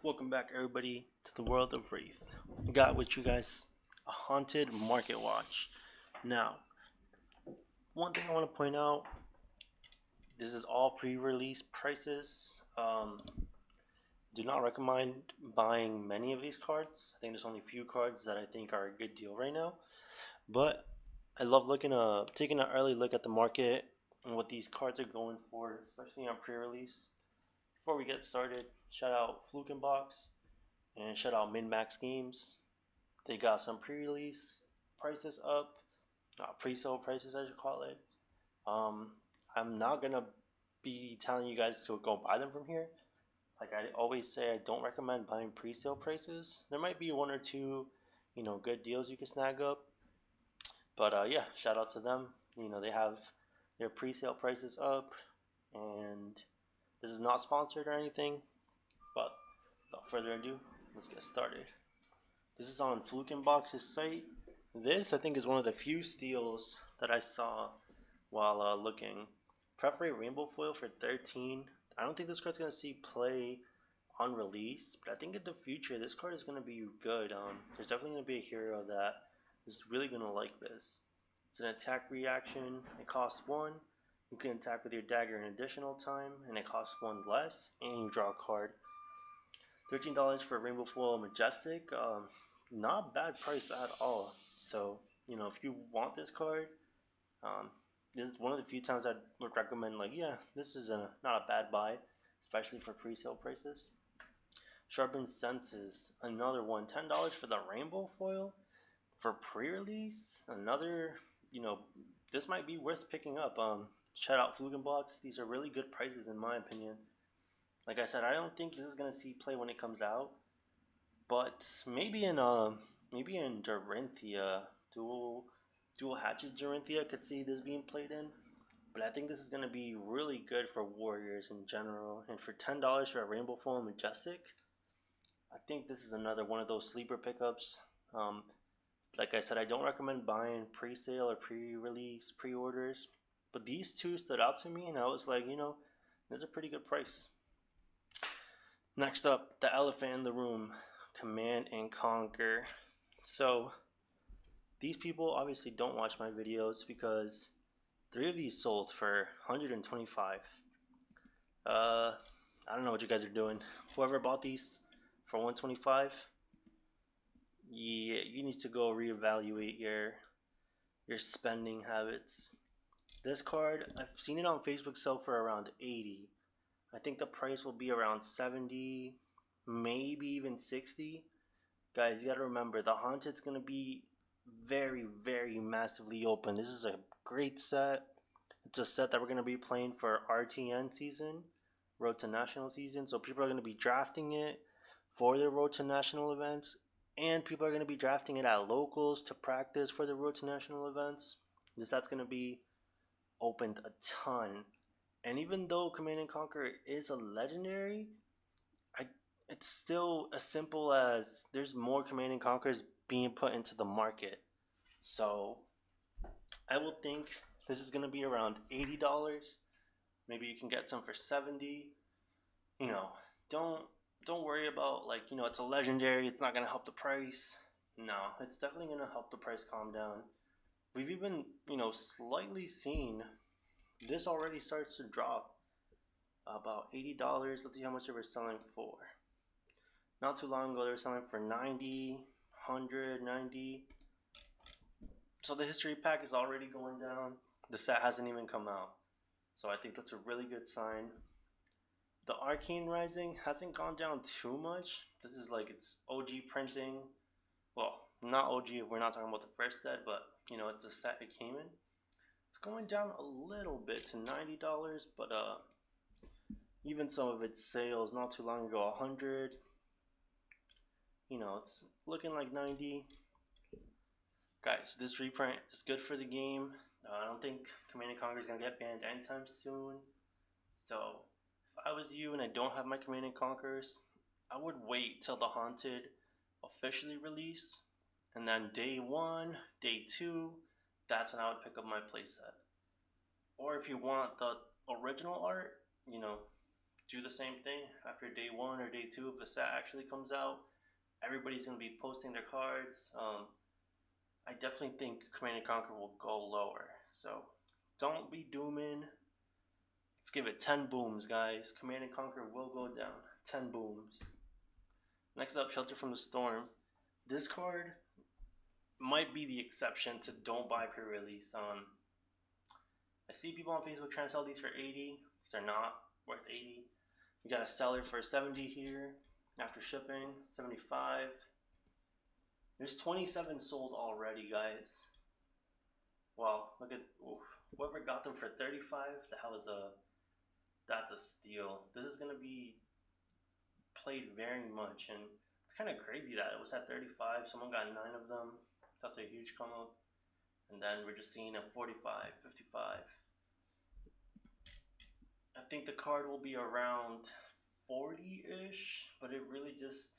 Welcome back, everybody, to the world of Wraith. I got with you guys a haunted market watch. Now, one thing I want to point out: this is all pre-release prices. Do not recommend buying many of these cards. I think there's only a few cards that I think are a good deal right now. But I love taking an early look at the market and what these cards are going for, especially on pre-release. Before we get started, shout out Fluke and Box. And shout out Min Max Games. They got some pre-release prices up, pre-sale prices I should call it. Um, I'm not gonna be telling you guys to go buy them from here. Like I always say, I don't recommend buying pre-sale prices. There might be one or two, good deals you can snag up. But yeah, shout out to them. They have their pre-sale prices up, and this is not sponsored or anything. But without further ado, let's get started. This is on Fluke and Box's site. This, I think, is one of the few steals that I saw while looking. Preferably Rainbow Foil for 13. I don't think this card's going to see play on release, but I think in the future this card is going to be good. There's definitely going to be a hero that is really going to like this. It's an attack reaction. It costs 1. You can attack with your dagger an additional time, and it costs 1 less, and you draw a card. $13 for Rainbow Foil Majestic. Not a bad price at all. So, if you want this card, this is one of the few times I would recommend, this is not a bad buy, especially for pre-sale prices. Sharpened Senses, another one. $10 for the Rainbow Foil. For pre-release, another, this might be worth picking up. Shout out Flugenbox. These are really good prices in my opinion. Like I said, I don't think this is gonna see play when it comes out, but maybe in Dorinthia, dual hatchet Dorinthia could see this being played in. But I think this is gonna be really good for warriors in general. And for $10 for a Rainbow Foil Majestic, I think this is another one of those sleeper pickups. Like I said, I don't recommend buying pre-sale or pre-release pre-orders, but these two stood out to me, and I was like, this is a pretty good price. Next up, the elephant in the room, Command and Conquer. So, these people obviously don't watch my videos because 3 of these sold for 125. I don't know what you guys are doing. Whoever bought these for 125, yeah, you need to go reevaluate your spending habits. This card, I've seen it on Facebook sell for around 80. I think the price will be around 70, maybe even 60. Guys, you gotta remember, the Haunted's gonna be very, very massively open. This is a great set. It's a set that we're gonna be playing for RTN season, Road to National season. So people are gonna be drafting it for the Road to National events, and people are gonna be drafting it at locals to practice for the Road to National events. This set's gonna be opened a ton. And even though Command and Conquer is a legendary, it's still as simple as there's more Command and Conquers being put into the market. So I will think this is gonna be around $80. Maybe you can get some for 70. Don't worry about it's a legendary, it's not gonna help the price. No, it's definitely gonna help the price calm down. We've even, slightly seen this already starts to drop about $80. Let's see how much they were selling for. Not too long ago, they were selling for 90, 100, 90. So the history pack is already going down. The set hasn't even come out. So I think that's a really good sign. The Arcane Rising hasn't gone down too much. This is it's OG printing. Well, not OG if we're not talking about the first set, but it's a set it came in. It's going down a little bit to $90, but even some of its sales not too long ago, 100. It's looking like 90. Guys, this reprint is good for the game. I don't think Command & Conquer is gonna get banned anytime soon. So if I was you and I don't have my Command & Conquers, I would wait till the Haunted officially release, and then day 1, day 2, that's when I would pick up my playset. Or if you want the original art, do the same thing after day 1 or day 2 if the set actually comes out. Everybody's going to be posting their cards. I definitely think Command and Conquer will go lower. So don't be dooming. Let's give it 10 booms, guys. Command and Conquer will go down. 10 booms. Next up, Shelter from the Storm. This card might be the exception to don't buy pre-release. I see people on Facebook trying to sell these for 80. These are not worth 80. You got a seller for 70 here after shipping. 75. There's 27 sold already, guys. Wow, look at whoever got them for 35. That's a steal. This is gonna be played very much, and it's kind of crazy that it was at 35. Someone got 9 of them. That's a huge come up. And then we're just seeing a 45, 55. I think the card will be around 40-ish, but it really just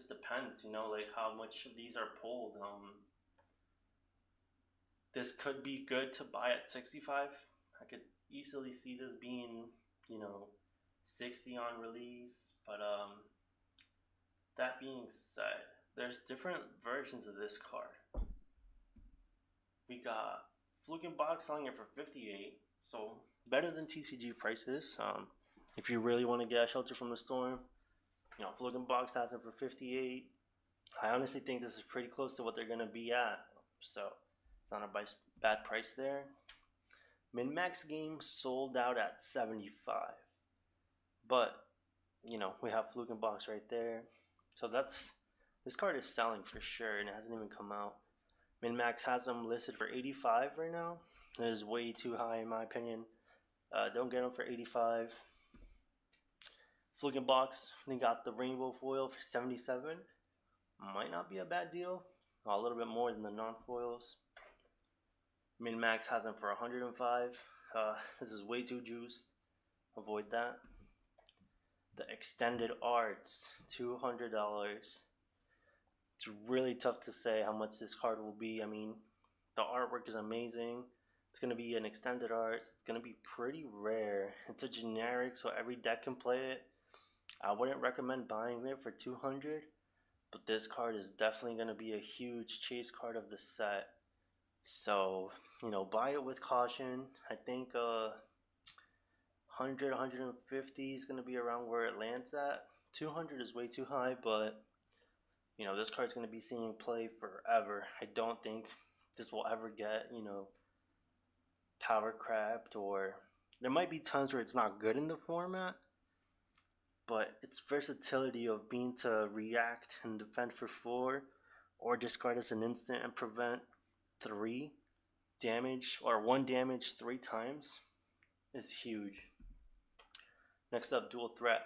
depends, you know, like how much of these are pulled. This could be good to buy at 65. I could easily see this being, you know, 60 on release, but that being said, there's different versions of this card. We got Fluke and Box selling it for 58, so better than TCG prices. If you really want to get a Shelter from the Storm, you know, Fluke and Box has it for 58. I honestly think this is pretty close to what they're gonna be at, so it's not a bad price there. Min-Max games sold out at 75, but you know, we have Fluke and Box right there, so this card is selling for sure, and it hasn't even come out. Min-Max has them listed for 85 right now. That is way too high in my opinion. Don't get them for 85. Fluke and Box, they got the rainbow foil for 77. Might not be a bad deal. A little bit more than the non-foils. Min-Max has them for 105. This is way too juiced. Avoid that. The extended arts, $200. It's really tough to say how much this card will be. I mean, the artwork is amazing. It's going to be an extended art. It's going to be pretty rare. It's a generic, so every deck can play it. I wouldn't recommend buying it for 200, but this card is definitely going to be a huge chase card of the set. So, you know, buy it with caution. I think 100, 150 is going to be around where it lands at. 200 is way too high, but you know, this card's going to be seeing play forever. I don't think this will ever get, you know, power crapped, or there might be times where it's not good in the format, but its versatility of being to react and defend for 4 or discard as an instant and prevent 3 damage or 1 damage 3 times is huge. Next up, Dual Threat.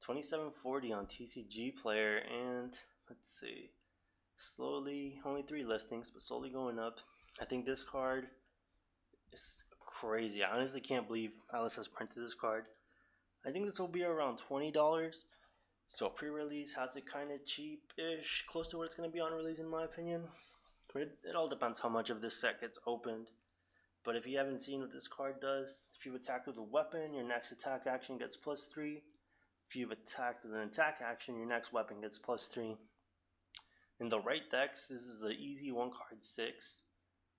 2740 on TCG Player, and let's see, slowly, only 3 listings, but slowly going up. I think this card is crazy. I honestly can't believe Alice has printed this card. I think this will be around $20. So pre-release has it kind of cheap-ish, close to what it's going to be on release in my opinion. But it all depends how much of this set gets opened. But if you haven't seen what this card does, if you've attacked with a weapon, your next attack action gets +3. If you've attacked with an attack action, your next weapon gets +3. In the right decks, this is an easy 1-card 6,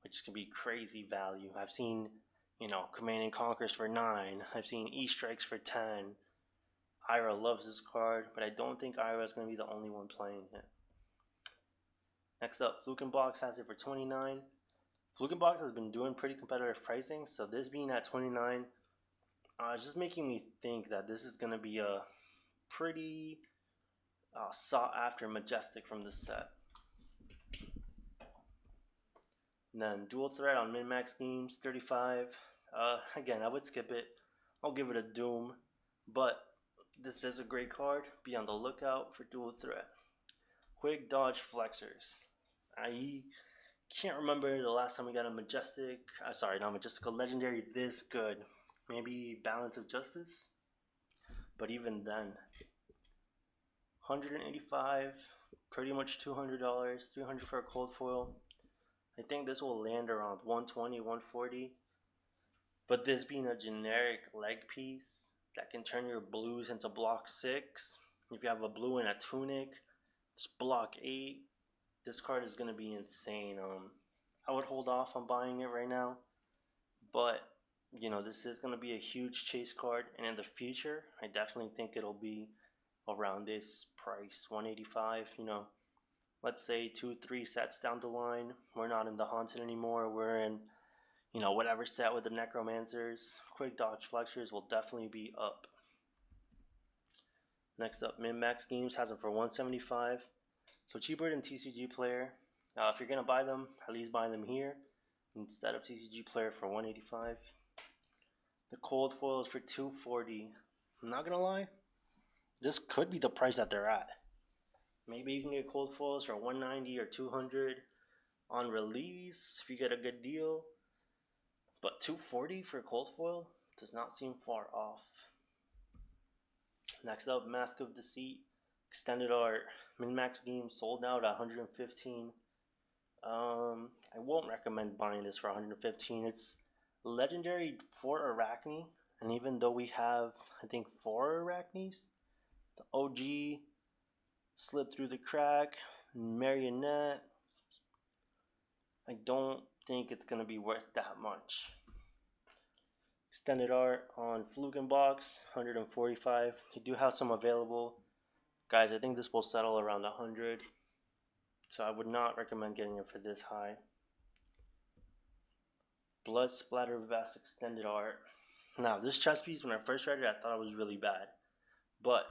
which can be crazy value. I've seen, you know, Command and Conquers for 9. I've seen E-Strikes for 10. Ira loves this card, but I don't think Ira is going to be the only one playing it. Next up, Fluke and Box has it for 29. Fluke and Box has been doing pretty competitive pricing, so this being at 29, it's just making me think that this is going to be a pretty sought after Majestic from this set. And then Dual Threat on Min-Max games, 35. Again, I would skip it. I'll give it a Doom, but this is a great card. Be on the lookout for Dual Threat. Quickdodge Flexors. I can't remember the last time we got a Majestic, not Majestic, a Legendary this good. Maybe Balance of Justice? But even then, 185, pretty much $200, $300 for a cold foil. I think this will land around 120, 140. But this being a generic leg piece, that can turn your blues into block 6. If you have a blue and a tunic, it's block 8. This card is going to be insane. I would hold off on buying it right now, but you know, this is going to be a huge chase card, and in the future I definitely think it'll be around this price, 185. You know, let's say 2-3 sets down the line, we're not in the haunted anymore, we're in, you know, whatever set with the necromancers. Quickdodge Flexors will definitely be up. Next up, min-max games has them for 175, so cheaper than TCG player. If you're gonna buy them, at least buy them here instead of TCG player for 185. The cold foil is for 240. I'm not gonna lie, this could be the price that they're at. Maybe you can get cold foils for 190 or 200 on release if you get a good deal, but 240 for cold foil does not seem far off. Next up, Mask of Deceit extended art min-max game sold out at 115. I won't recommend buying this for 115. It's legendary for Arachne, and even though we have, I think, 4 Arachnes, the OG slipped through the crack, Marionette, I don't think it's gonna be worth that much. Extended art on Fluke and Box, 145. You do have some available. Guys, I think this will settle around 100. So I would not recommend getting it for this high. Blood Splatter Vest extended art. Now, this chess piece, when I first read it, I thought it was really bad. But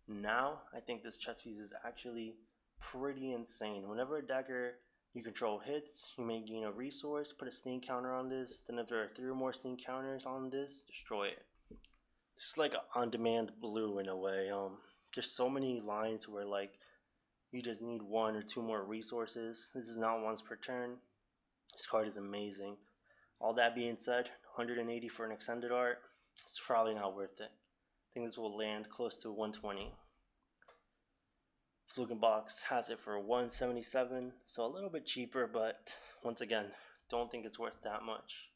now, I think this chess piece is actually pretty insane. Whenever a dagger you control hits, you may gain a resource, put a sneak counter on this, then if there are 3 or more sneak counters on this, destroy it. It's like an on-demand blue in a way. There's so many lines where like you just need 1 or 2 more resources. This is not once per turn. This card is amazing. All that being said, 180 for an extended art, it's probably not worth it. I think this will land close to 120. Fluke Box has it for 177, so a little bit cheaper, but once again, don't think it's worth that much.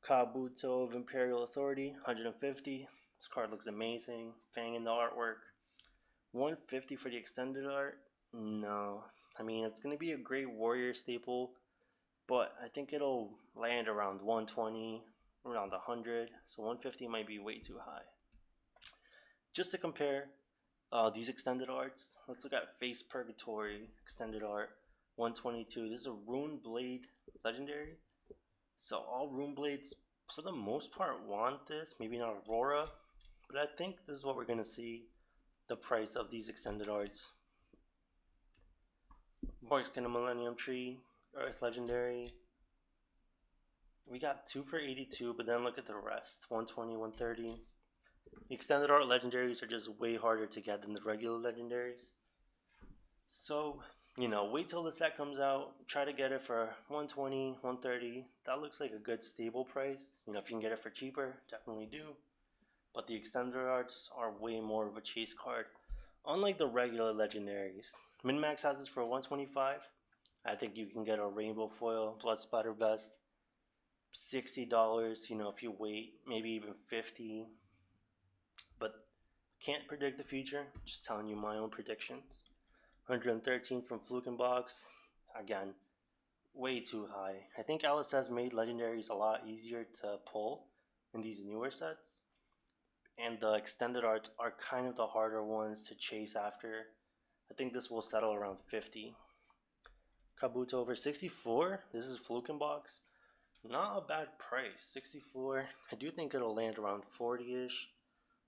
Kabuto of Imperial Authority, 150. This card looks amazing. Fang in the artwork. 150 for the extended art? No. I mean, it's going to be a great warrior staple, but I think it'll land around 120, around 100, so 150 might be way too high. Just to compare these extended arts, let's look at Face Purgatory extended art, 122. This is a Rune Blade legendary. So all Rune Blades, for the most part, want this. Maybe not Aurora, but I think this is what we're going to see the price of these extended arts. Morgskin Millennium Tree, Earth Legendary. We got 2 for 82, but then look at the rest, 120, 130. The extended art legendaries are just way harder to get than the regular legendaries. So, you know, wait till the set comes out, try to get it for 120, 130. That looks like a good stable price. You know, if you can get it for cheaper, definitely do. But the extended arts are way more of a chase card, unlike the regular legendaries. Min-max has this for 125. I think you can get a rainbow foil, blood splatter vest, $60, you know, if you wait, maybe even 50. But can't predict the future, just telling you my own predictions. 113 from Fluke and Box, again, way too high. I think LSS made legendaries a lot easier to pull in these newer sets, and the extended arts are kind of the harder ones to chase after. I think this will settle around 50. Kabuto over 64. This is Fluke and Box. Not a bad price, 64. I do think it'll land around 40-ish,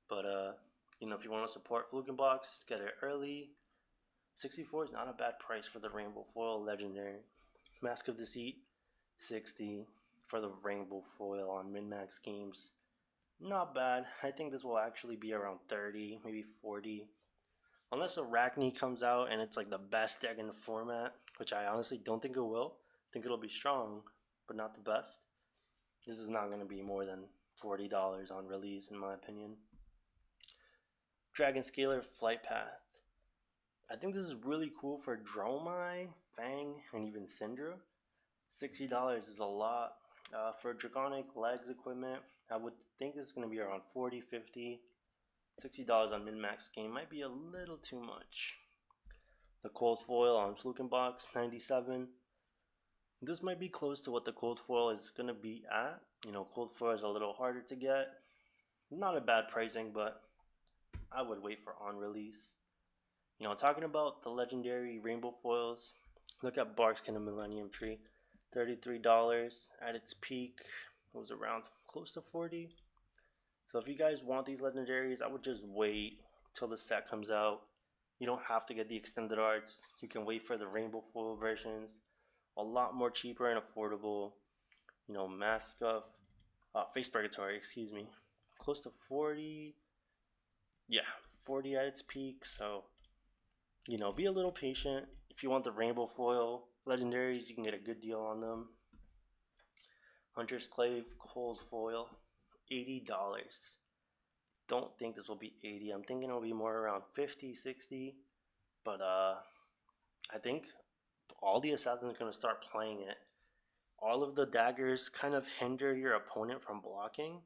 but you know, if you want to support Fluke and Box, get it early. 64 is not a bad price for the Rainbow Foil Legendary. Mask of Deceit, 60 for the Rainbow Foil on min-max games. Not bad. I think this will actually be around 30, maybe 40. Unless Arachne comes out and it's like the best deck in the format, which I honestly don't think it will. I think it'll be strong, but not the best. This is not going to be more than $40 on release, in my opinion. Dragonscaler Flight Path. I think this is really cool for Dromai, Fang, and even Syndra. $60 is a lot. For Dragonic legs equipment, I would think it's going to be around 40, 50, $60 on min-max game. Might be a little too much. The cold foil on Fluken Box, 97. This might be close to what the cold foil is going to be at. You know, cold foil is a little harder to get. Not a bad pricing, but I would wait for on release. You know, talking about the legendary rainbow foils, look at Barkskin and Millennium Tree. $33 at its peak. It was around close to 40. So if you guys want these legendaries, I would just wait till the set comes out. You don't have to get the extended arts. You can wait for the rainbow foil versions. A lot more cheaper and affordable. You know, Mask of Face Purgatory, excuse me. Close to 40. Yeah, 40 at its peak. So, you know, be a little patient. If you want the rainbow foil legendaries, you can get a good deal on them. Hunter's Clave cold foil, $80. Don't think this will be 80. I'm thinking it'll be more around 50, 60. But I think all the assassins are going to start playing it. All of the daggers kind of hinder your opponent from blocking.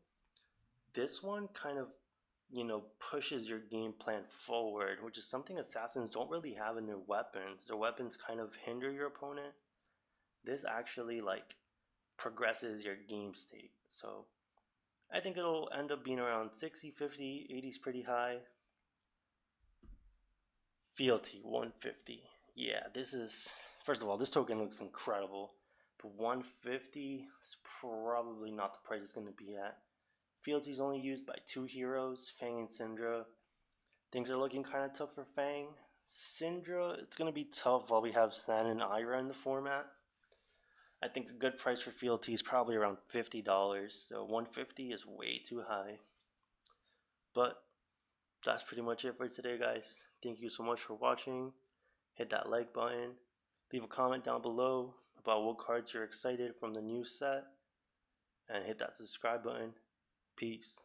This one kind of, you know, pushes your game plan forward, which is something assassins don't really have in their weapons. Their weapons kind of hinder your opponent. This actually like progresses your game state. So I think it'll end up being around 60, 50, 80 is pretty high. Fealty 150. Yeah, this is, first of all, this token looks incredible, but 150 is probably not the price it's going to be at. Fealty is only used by 2 heroes, Fang and Syndra. Things are looking kind of tough for Fang. Syndra, it's going to be tough while we have San and Ira in the format. I think a good price for Fealty is probably around $50, so 150 is way too high. But that's pretty much it for today, guys. Thank you so much for watching. Hit that like button. Leave a comment down below about what cards you're excited from the new set. And hit that subscribe button. Peace.